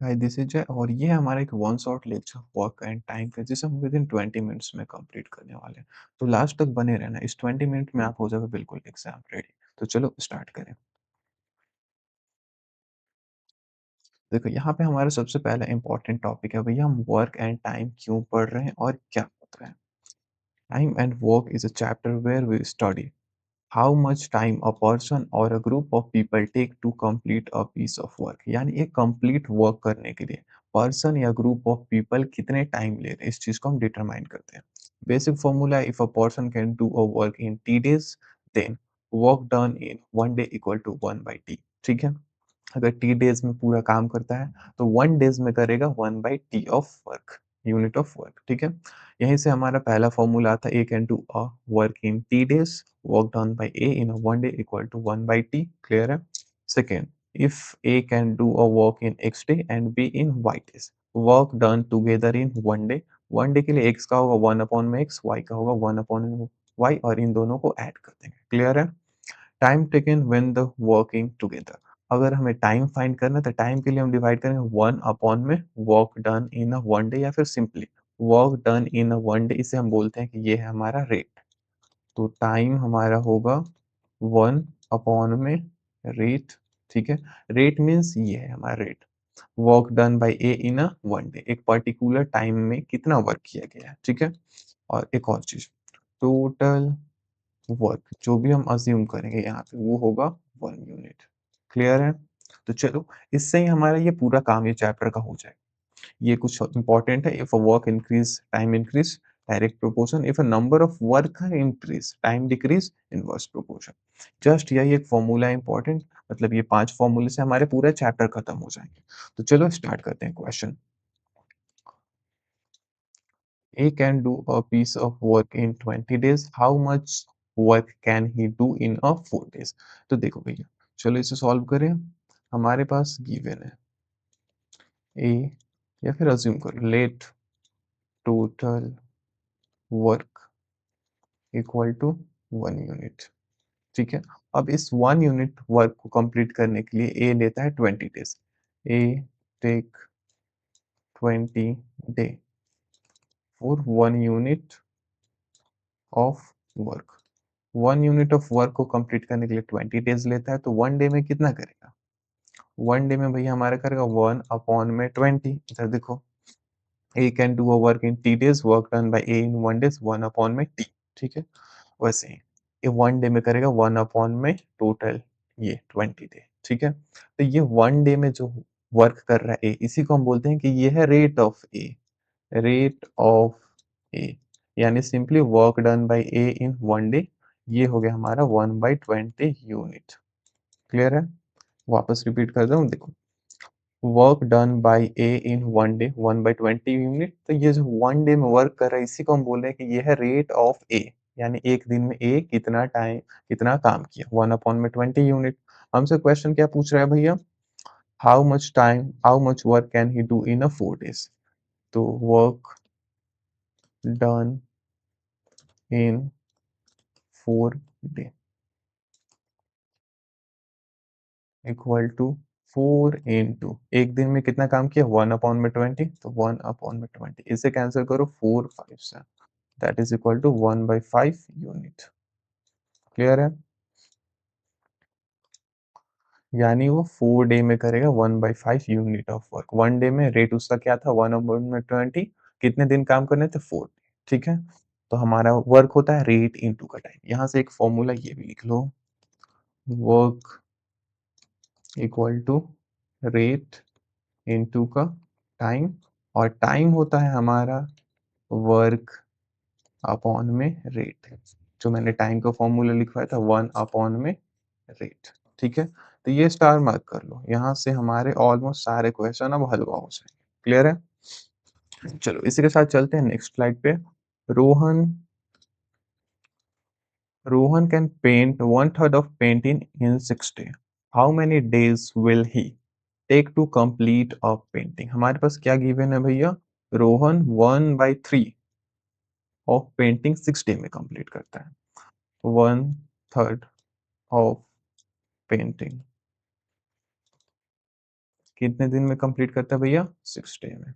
Hi this is जय और ये हमारा एक one shot lecture work and time का जिसे हम विद इन 20 मिनट्स में कंप्लीट करने वाले हैं। तो लास्ट तक बने रहना। इस 20 मिनट में आप हो जाओगे बिल्कुल एग्जाम रेडी। तो चलो स्टार्ट करें। देखो यहाँ पे हमारा सबसे पहला इंपॉर्टेंट टॉपिक है भैया, हम वर्क एंड टाइम क्यों पढ़ रहे हैं और क्या होता है। Time and work is a chapter where we study how much time a person or a group of people take to complete a piece of work। यानी एक कंप्लीट वर्क करने के लिए पर्सन या ग्रुप ऑफ पीपल कितने time ले रहे हैं, इस चीज को हम डिटरमाइन करते हैं। Basic formula, if a person can do a work in T days then work done in one day equal to one by T. ठीक है, अगर टी डेज में पूरा काम करता है तो वन डेज में करेगा one by T of work, unit of work. ठीक है, यहीं से हमारा पहला फॉर्मूला आता है A can do a work in T days work done by A in one day equal to one by T. Clear है। Second, if A can do a work in X day and B in Y days work done together in one day के लिए X का होगा one upon में x, Y का होगा one upon Y और इन दोनों को ऐड कर देंगे। क्लियर है। Time taken when the working together, अगर हमें टाइम फाइंड करना है तो टाइम के लिए हम डिवाइड करेंगे वन अपॉन में work done in a one day या फिर simply work done in a one day, इसे हम बोलते हैं कि ये है हमारा रेट। तो टाइम हमारा होगा वन अपॉन में रेट। ठीक है, रेट मीन्स ये है हमारा rate, work done by A in a one day, एक पर्टिकुलर टाइम में कितना वर्क किया गया है। ठीक है, और एक और चीज, टोटल वर्क जो भी हम अज्यूम करेंगे यहाँ पे वो होगा वन यूनिट। क्लियर है। तो चलो, इससे ही हमारा ये पूरा काम ये चैप्टर का हो जाएगा। ये कुछ इंपॉर्टेंट है। If a work increase time increase direct proportion, if a number of worker increase time decrease inverse proportion. Just यही एक फॉर्मूला है इंपॉर्टेंट, मतलब ये 5 फॉर्मूले से हमारे पूरा चैप्टर खत्म हो जाएंगे। तो चलो स्टार्ट करते हैं question. A can do a piece of work in 20 days. How much work can he do in a 4 days? तो देखो भैया, चलो इसे सॉल्व करें। हमारे पास गिवन है ए, या फिर अज्यूम करो let total work equal to one unit. ठीक है, अब इस वन यूनिट वर्क को कंप्लीट करने के लिए ए लेता है 20 days. A take 20 day for one unit of work. One unit of work को कंप्लीट करने के लिए 20 डेज लेता है, तो वन डे में कितना करेगा। वन डे में भैया हमारा करेगा वन अपॉन में 20। इधर देखो, A can do a work in T days work done by A in one days one upon में टी। ठीक है, वैसे ही ये वन डे में करेगा वन अपॉन में टोटल ये 20 डे। ठीक है, तो ये वन डे में जो वर्क कर रहा है ए, इसी को हम बोलते हैं कि ये है rate of A, rate of A, यानी simply work done by A in one day, ये हो गया हमारा वन बाई 20 यूनिट। क्लियर है। वापस रिपीट कर रहा हूँ, देखो work done by A in one day one by 20 unit, तो ये जो वन डे में वर्क कर रहा है इसी को हम बोल रहे हैं कि ये है रेट ऑफ ए, यानी एक दिन में ए कितना टाइम कितना काम किया, वन अपॉन में 20 यूनिट। हमसे क्वेश्चन क्या पूछ रहा है भैया, how much work can he do in a 4 days. तो work done in 4 day equal to four into एक दिन में कितना काम किया वन अपॉन में 20, तो वन अपॉन में 20, इसे कैंसिल करो फोर फाइव से, that is equal to one by five unit. Clear है, यानी वो 4 डे में करेगा one by five unit of work. One day में रेट उसका क्या था वन अपॉन में 20, कितने दिन काम करने थे 4 डे। ठीक है, तो हमारा वर्क होता है रेट इंटू का टाइम। यहाँ से एक फॉर्मूला ये भी लिख लो, work equal to rate into का टाइम, और टाइम होता है हमारा वर्क अपॉन में रेट, जो मैंने टाइम का फॉर्मूला लिखवाया था वन अपॉन में रेट। ठीक है, तो ये स्टार मार्क कर लो, यहाँ से हमारे ऑलमोस्ट सारे क्वेश्चन अब हलवा हो जाएंगे। क्लियर है। चलो इसी के साथ चलते हैं नेक्स्ट स्लाइड पे। Rohan Rohan can paint one third of painting in 6 day, how many days will he take to complete a painting. हमारे पास क्या गिवन है भैया, Rohan one by three of painting 6 day में कंप्लीट करता है, वन थर्ड ऑफ पेंटिंग कितने दिन में कंप्लीट करता है भैया? 6 डे में।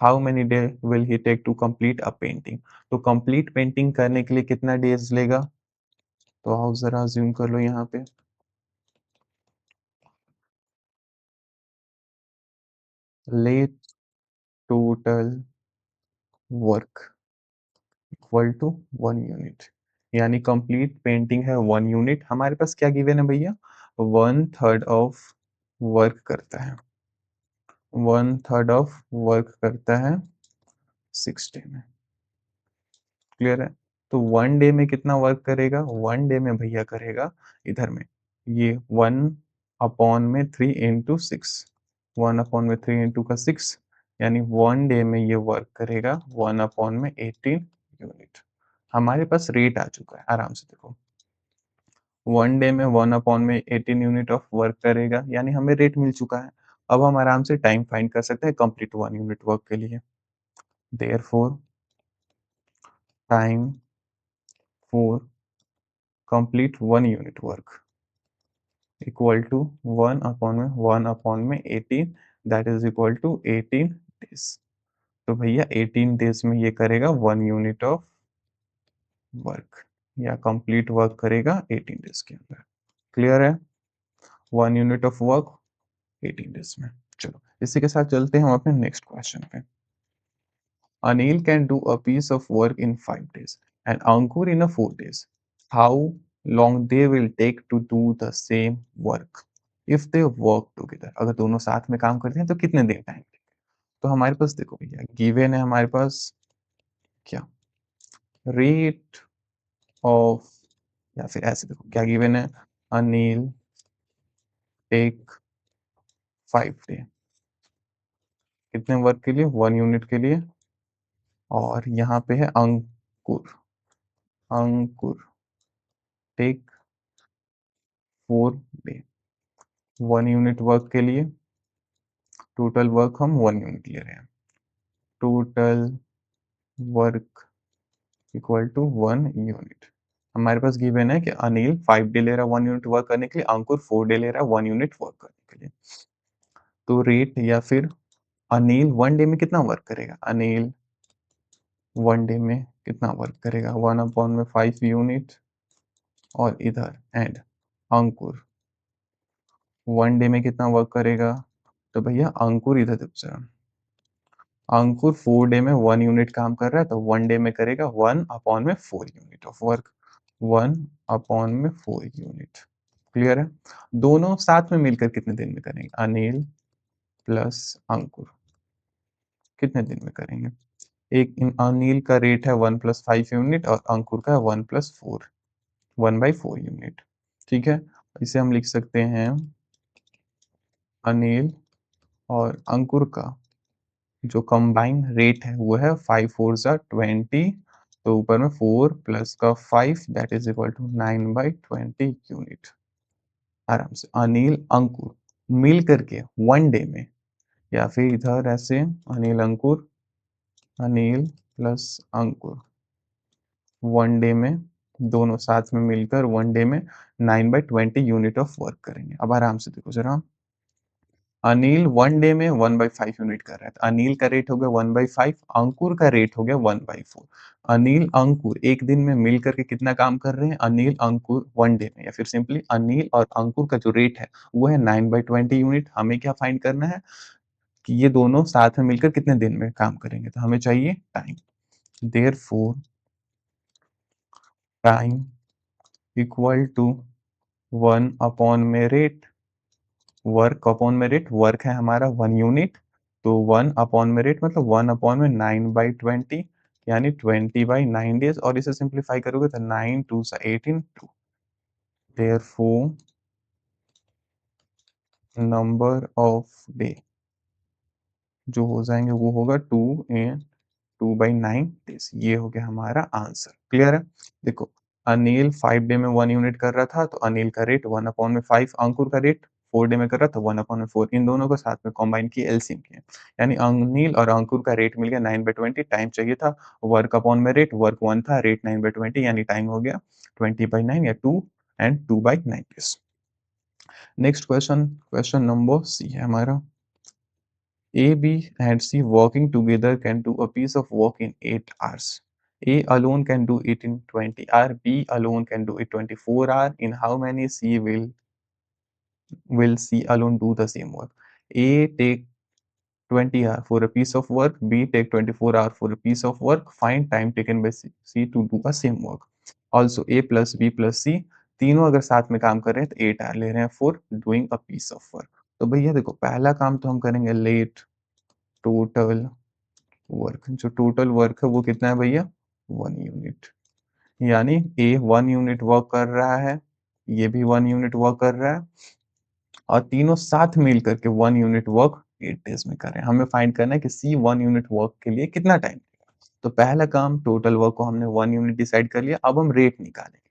How many day will he take to complete a painting? तो कंप्लीट पेंटिंग करने के लिए कितना डेज़ लेगा? तो आओ ज़रा अज़्यूम कर लो यहाँ पे। Let total work equal to 1 unit, यानी कंप्लीट पेंटिंग है 1 यूनिट, हमारे पास क्या गिवन है भैया? 1/3 ऑफ वर्क करता है, 1/3 ऑफ वर्क करता है 6 डे में। क्लियर है? तो 1 डे में कितना वर्क करेगा? 1 डे में भैया करेगा इधर में ये 1 अपॉन में 3 इंटू 6, 1 अपॉन में 3 इंटू का 6, यानी 1 डे में ये वर्क करेगा 1 अपॉन में 18 यूनिट। हमारे पास रेट आ चुका है, आराम से देखो। 1 डे में 1 अपॉन में 18 यूनिट ऑफ वर्क करेगा, यानी हमें रेट मिल चुका है। अब हम आराम से टाइम फाइंड कर सकते हैं कंप्लीट 1 यूनिट वर्क के लिए। Therefore time for complete 1 unit work equal to 1 upon में 18, that is equal to 18 days. तो भैया 18 डेज में ये करेगा 1 यूनिट ऑफ वर्क, या कंप्लीट वर्क करेगा 18 डेज के अंदर। क्लियर है? 1 यूनिट ऑफ वर्क 18 डेज में। चलो इसी के साथ चलते हैं हम अपने नेक्स्ट क्वेश्चन पे। Anil can do a piece of work in 5 days and Ankur in a 4 days. How long they will take to do the same work if they work together? अगर दोनों साथ में काम करते हैं तो कितने दिन टाइम? तो हमारे पास देखो भैया गिवन है हमारे पास क्या? रेट ऑफ, या फिर ऐसे देखो क्या गिवन है? अनिल टेक 5 डे, कितने वर्क के लिए? 1 यूनिट के लिए। और यहाँ पे है अंकुर, अंकुर टेक 4 डे, 1 यूनिट वर्क के लिए। टोटल वर्क हम 1 यूनिट ले रहे हैं, total work equal to 1 unit. हमारे पास गिवन है कि अनिल 5 डे ले रहा है 1 यूनिट वर्क करने के लिए, अंकुर 4 डे ले रहा है 1 यूनिट वर्क करने के लिए। तो रेट या फिर अनिल 1 डे में कितना वर्क करेगा? अनिल 1 डे में कितना वर्क करेगा? 1 अपॉन में 5 यूनिट, और इधर एंड अंकुर 1 डे में कितना वर्क करेगा? तो भैया अंकुर इधर देखो जरा, अंकुर 4 डे में 1 यूनिट काम कर रहा है, तो 1 डे में करेगा 1 अपॉन में 4 यूनिट ऑफ वर्क, 1 अपॉन में 4 यूनिट। क्लियर है? दोनों साथ में मिलकर कितने दिन में करेंगे? अनिल प्लस अंकुर कितने दिन में करेंगे? एक अनिल का रेट है 1 प्लस 5 यूनिट और अंकुर का है 1 प्लस 4, 1/4 यूनिट। ठीक है, इसे हम लिख सकते हैं अनिल और अंकुर का जो कंबाइन रेट है वो है 5 4 ज़ा 20, तो ऊपर में 4 प्लस का 5 that is equal to 9/20 unit. आराम से अनिल अंकुर मिल करके 1 डे में, या फिर इधर ऐसे अनिल अंकुर, अनिल प्लस अंकुर 1 डे में, दोनों साथ में मिलकर 1 डे में 9/20 यूनिट ऑफ वर्क करेंगे। अब आराम से देखो जरा, अनिल 1 डे में 1/5 यूनिट कर रहा है, तो अनिल का रेट हो गया 1/5, अंकुर का रेट हो गया 1/4। अनिल अंकुर एक दिन में मिल करके कितना काम कर रहे हैं? अनिल अंकुर 1 डे में, या फिर सिंपली अनिल और अंकुर का जो रेट है वो है 9/20 यूनिट। हमें क्या फाइंड करना है कि ये दोनों साथ में मिलकर कितने दिन में काम करेंगे, तो हमें चाहिए time. Therefore time equal to 1 upon में रेट, वर्क अपॉन में रेट, वर्क है हमारा 1 यूनिट, तो 1 अपॉन में रेट मतलब 1 अपॉन में 9/20, यानी 20/9 डेज, और इसे सिंप्लीफाई करोगे तो 9 2 सा 18 2। देयरफॉर नंबर ऑफ डे जो हो जाएंगे वो होगा 2 एंड 2/9 डेज। ये हो गया हमारा आंसर। क्लियर है? देखो अनिल 5 डे में 1 यूनिट कर रहा था, तो अनिल का रेट 1 अपॉन में 5, अंकुर का रेट 4 डे में कर रहा था 1 अपॉन में 4, इन दोनों को साथ में कंबाइन किए, एलसीएम किए, यानी अनिल और अंकुर का रेट मिल गया 9/20। टाइम चाहिए था वर्क अपॉन में रेट, वर्क 1 था, रेट 9/20, यानी टाइम हो गया 20/9 या 2 and 2/9 days. Next question, question number C है हमारा। A, B, and C working together can do a piece of work in 8 hours. A alone can do it in 20 hours. B alone can do it 24 hours. In how many C will C alone do the same work? A take 20 hours for a piece of work. B take 24 hours for a piece of work. Find time taken by C to do the same work. Also A plus B plus C तीनों अगर साथ में काम कर रहे हैं तो 8 our ले रहे हैं for doing a piece of work. तो भैया देखो पहला काम तो हम करेंगे लेट टोटल वर्क। जो टोटल वर्क है वो कितना है भैया 1 यूनिट। यानी ए 1 यूनिट वर्क कर रहा है, ये भी 1 यूनिट वर्क कर रहा है और तीनों साथ मिल करके 1 यूनिट वर्क 8 डेज में कर रहे हैं। हमें फाइंड करना है कि सी 1 यूनिट वर्क के लिए कितना टाइम लेगा। तो पहला काम टोटल वर्क को हमने 1 यूनिट डिसाइड कर लिया। अब हम रेट निकालेंगे,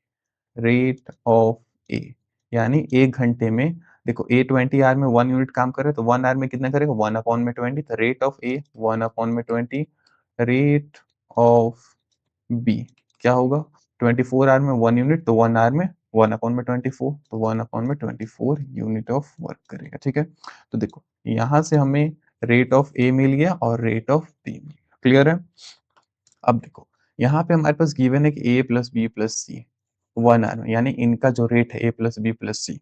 रेट ऑफ ए। यानी 1 घंटे में देखो ए 20 आवर में 1 यूनिट काम कर रहा है तो 1 आवर में कितना करेगा 1 अपॉन में 20। तो रेट ऑफ ए 1 अपॉन में 20। रेट ऑफ बी क्या होगा 24 आवर में 1 यूनिट तो 1 आवर में 1 अपॉन में 24 तो 1 अपॉन में 24 यूनिट ऑफ वर्क करेगा। ठीक है, तो देखो यहां से हमें रेट ऑफ ए मिल गया और रेट ऑफ बी मिल गया। क्लियर है। अब देखो यहाँ पे हमारे पास गिवन है कि A plus B plus C 1 hour में, यानी इनका जो रेट है A plus B plus C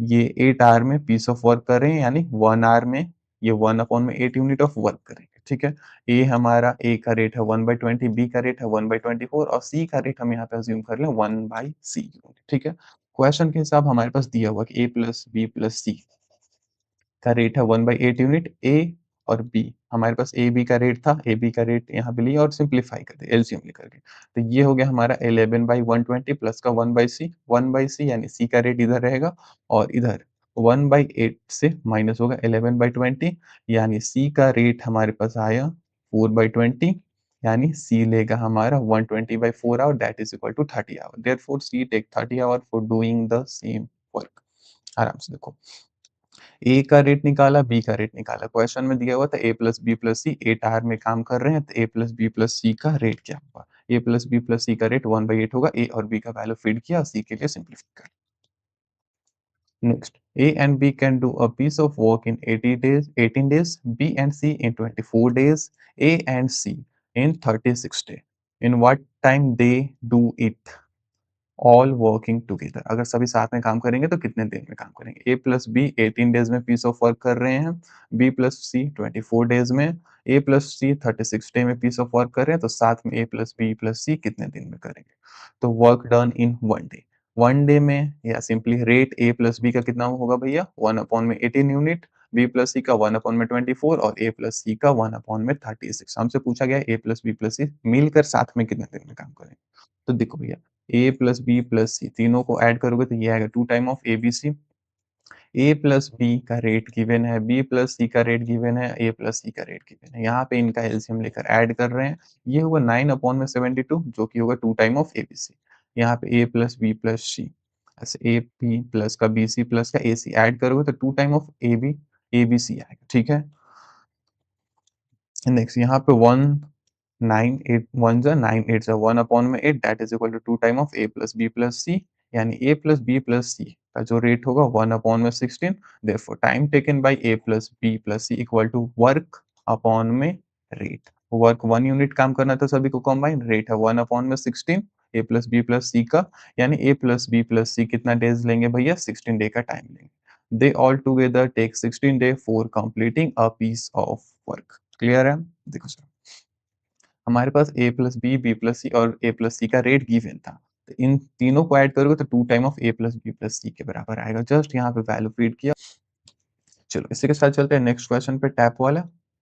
ये 8 आवर में पीस ऑफ वर्क कर रहे हैं, यानी 1 आवर में ये 1 अपॉन में 8 यूनिट ऑफ वर्क करेंगे। ठीक है, ए हमारा ए का रेट है 1/20, बी का रेट है 1/24 और सी का रेट हम यहाँ पे अज्यूम कर लें 1/c यूनिट। ठीक है, क्वेश्चन के हिसाब हमारे पास दिया हुआ कि A plus B plus C का रेट है 1/8 यूनिट। ए और बी हमारे पास ए बी का रेट था, ए बी का रेट यहाँ पे लिया और सिंप्लीफाई कर दिया एलसीएम लेकर के। तो ये हो गया हमारा 11/120 प्लस का 1/c यानी सी का रेट इधर रहेगा और इधर 1/8 से माइनस होगा 11/20 यानी सी का रेट हमारे पास आया 4/20 यानी सी लेगा हमारा 120/4 hour that is equal to 30 hour. Therefore C take 30 hour for doing the same work. आराम से देखो ए का रेट निकाला, बी का रेट निकाला। क्वेश्चन में दिया हुआ था A plus B plus C 8 hour में काम कर रहे हैं तो A plus B plus C का रेट क्या होगा। A plus B plus C का रेट 1/8 होगा। ए और बी का वैल्यू फीड किया, सी के लिए सिंप्लीफाई कर। Next, A and B can do a piece of work in 80 days, 18 days, B and C in 24 days, A and C in 36 days. In what time they do it? All working together. अगर सभी साथ में काम करेंगे तो कितने दिन में काम करेंगे। ए प्लस बी 18 डेज में पीस ऑफ वर्क कर रहे हैं, बी प्लस सी 24 डेज में, ए प्लस सी 36 डे में पीस ऑफ वर्क कर रहे हैं तो साथ में A plus B plus C कितने दिन में करेंगे। तो work done in 1 day. 1 day में या simply rate A plus B का कितना होगा भैया 1 अपॉन में 18 यूनिट, बी प्लस सी का 1 अपॉन में 24 और ए प्लस सी का 1 अपॉन में 36। हमसे पूछा गया ए प्लस बी प्लस सी मिलकर साथ में कितने दिन में काम करेंगे। तो देखो भैया A plus B plus C तीनों को ऐड करोगे तो ये आएगा 2 time of A B C. A plus B का रेट गिवन है, बी प्लस सी का रेट गिवन है, ए प्लस सी का रेट गिवन है। यहाँ पे इनका एलसीएम लेकर ऐड कर रहे हैं। ये होगा 9 अपॉन में 72 जो कि होगा 2 time of A B C. यहाँ पे A plus B plus C ऐसे ए बी प्लस का बी सी प्लस का ए सी ऐड करोगे तो 2 time of A B C आएगा। ठीक है, नेक्स्ट यहाँ पे 1 9 8 1 जा 9 8 जा 1 अपॉन में 8 that is equal to 2 time of A plus B plus C. यानी A plus B plus C का जो रेट होगा 1 अपॉन में 16। Therefore time taken by A plus B plus C equal to work upon में rate. Work 1 unit काम करना था सभी को कंबाइन, रेट है 1 अपॉन में 16 A plus B plus C का। यानी A plus B plus C कितना डेज लेंगे भैया 16 डे का टाइम लेंगे। They all together take 16 day for completing a piece of work. Clear है। देखो सर हमारे पास A plus B plus C और ए प्लस सी का रेट गिवन था तो इन तीनों को ऐड करोगे तो 2 time of A plus B plus C के बराबर आएगा। जस्ट यहाँ पे वैल्यू फीड किया। चलो इसी के साथ चलते हैं नेक्स्ट क्वेश्चन पे टैप वाला।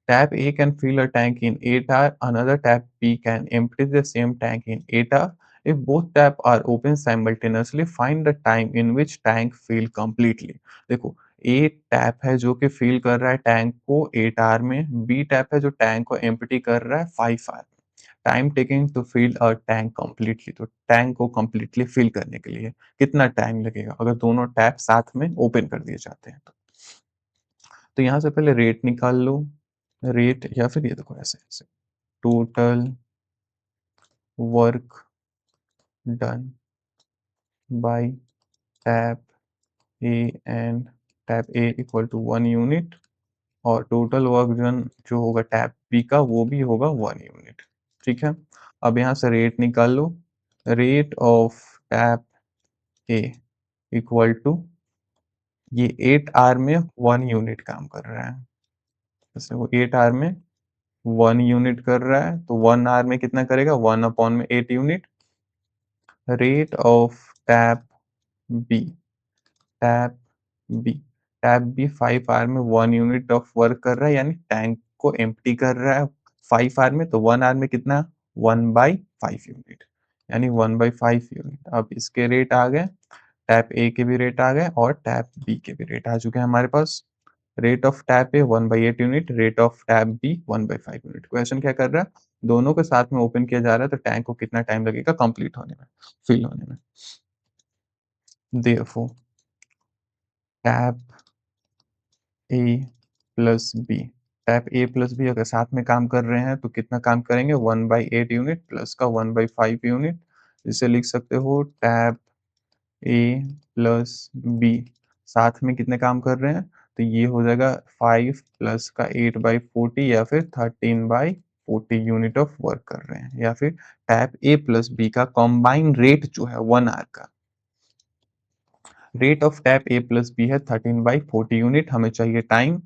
Tap A can fill a tank in 8 hours, another tap B can empty the same tank in 8 hours. If both tap are open simultaneously, find the time in which tank fill completely. देखो ए tap है जो कि fill कर रहा है tank को 8 hour में, B tap है जो टैंक को एम्प्टी कर रहा है 5 आवर में। Time taking to fill a tank completely, तो टैंक को कंप्लीटली फिल करने के लिए कितना टाइम लगेगा अगर दोनों टैप साथ में ओपन कर दिए जाते हैं तो यहाँ से पहले रेट निकाल लो। रेट या फिर ये देखो ऐसे ऐसे total work done by tap A and tap A equal to 1 unit और टोटल वर्क डन जो होगा टैप बी का वो भी होगा 1 यूनिट। ठीक है? अब यहाँ से रेट निकाल लो। Rate of tap A equal to ये 8 आवर में 1 यूनिट काम कर रहा है। जैसे वो 8 आवर में 1 यूनिट कर रहा है तो 1 आवर में कितना करेगा 1 अपॉन में 8 unit. Rate of tap B tap B tap B 5 hour में 1 यूनिट ऑफ वर्क कर रहा है यानी टैंक को एम्प्टी कर रहा है 5 आवर में तो 1 आवर में कितना 1/5 यूनिट यानी 1/5 यूनिट। अब इसके रेट आ गए टैप ए के भी रेट आ गए और टैप बी के भी रेट आ चुके हैं हमारे पास। Rate of tap A 1/8 unit rate of tap B 1/5 unit. Question क्या कर रहा है दोनों के साथ में ओपन किया जा रहा है तो टैंक को कितना टाइम लगेगा कंप्लीट होने में फिल होने में। Therefore tap A plus B tap A plus B अगर साथ में काम कर रहे हैं तो कितना काम करेंगे 1/8 यूनिट प्लस का 1/5 यूनिट। इसे लिख सकते हो टैप ए प्लस बी साथ में कितने काम कर रहे हैं तो ये हो जाएगा 5 प्लस का 8/40 या फिर 13/40 यूनिट ऑफ वर्क कर रहे हैं या फिर टैप ए प्लस बी का कॉम्बाइन रेट जो है 1 आवर का rate of tap A plus B है 13/40 यूनिट। हमें चाहिए टाइम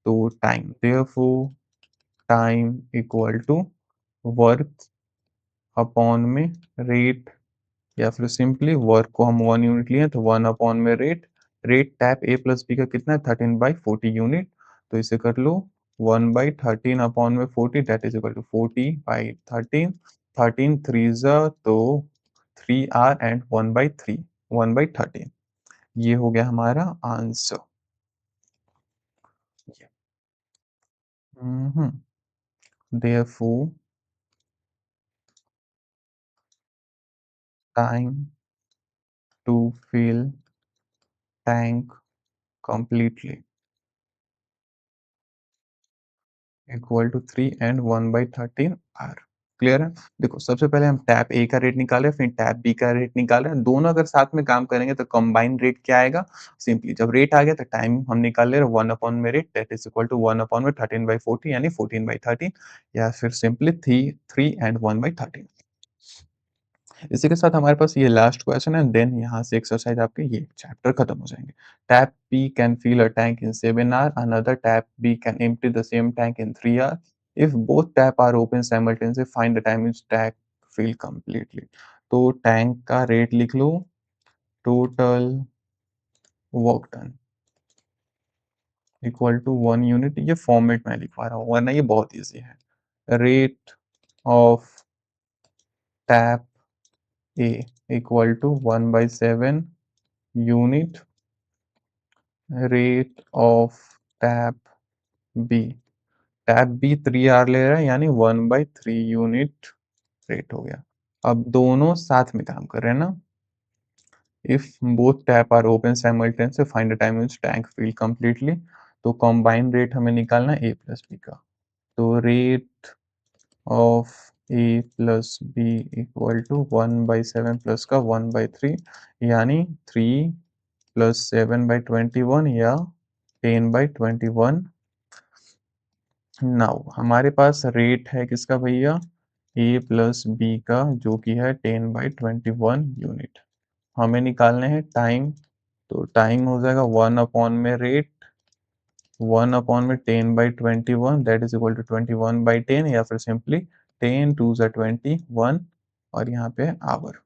तो time therefore time equal to work upon में रेट या फिर सिंपली वर्क को हम 1 यूनिट लिए तो 1 अपॉन में rate. Rate tap A plus B का कितना है 13/40 यूनिट तो इसे कर लो 1/13 अपॉन में 40 दैट इज इक्वल टू 40/13 13 3 तो 3 आर एंड 1/3 1/13 ये हो गया हमारा answer. therefore time to fill tank completely equal to 3 and 1/13 आर। क्लियर है? देखो सबसे पहले हम टैप ए का रेट निकाल रहे हैं फिर टैप बी का रेट निकाल रहे हैं दोनों अगर साथ में काम करेंगे तो कंबाइंड रेट क्या आएगा सिंपली जब रेट आ गया तो टाइम हम निकाल ले रहे हैं 1 अपॉन में rate that is equal to 1 upon में 13/40 यानी 14/13 या फिर सिंपली 3 एंड 1/13। इसी के साथ हमारे पास ये लास्ट क्वेश्चन है देन यहाँ से एक्सरसाइज आपके ये चैप्टर खत्म हो जाएंगे। Tap B can fill a tank in 7 hour another tap B can empty the same tank in 3 hour if both tap are open simultaneously find the time each tank fill completely. तो tank का rate लिख लो total work done equal to 1 unit ये format में लिखवा रहा हूँ वरना ये बहुत ईजी है। Rate of tap A equal to 1/7 unit rate of tap B tap B 3 आर ले रहा है यानी 1/3 यूनिट रेट हो गया। अब दोनों साथ में काम कर रहे हैं ना if both tap are open simultaneously find the time which tank fill completely तो कॉम्बाइन रेट हमें निकालना है ए प्लस बी का तो rate of A plus B equal to 1/7 plus का 1/3 यानी 3 प्लस 7/21 या 10/21। नाउ हमारे पास रेट है किसका भैया ए प्लस बी का जो कि है 10/21 यूनिट। हमें निकालने हैं टाइम तो टाइम हो जाएगा 1 अपॉन में रेट 1 अपॉन में 10/21 दैट इज इक्वल टू 21/10 या फिर सिंपली 10 2 जा 21 और यहाँ पे hour.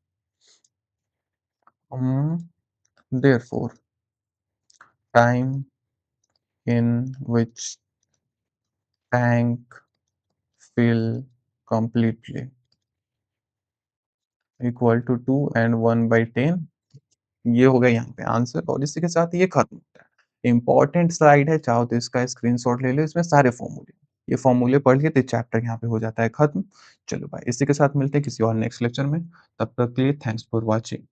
Therefore time in which tank fill completely equal to 2 and 1/10 ये हो गया यहाँ पे आंसर और इसी के साथ ये खत्म होता है। इंपॉर्टेंट स्लाइड है चाहो तो इसका स्क्रीनशॉट ले लो इसमें सारे फॉर्मूले ये फॉर्मूले पढ़ लिए तो चैप्टर यहाँ पे हो जाता है खत्म। चलो भाई इसी के साथ मिलते हैं किसी और नेक्स्ट लेक्चर में तब तक के लिए थैंक्स फॉर वॉचिंग।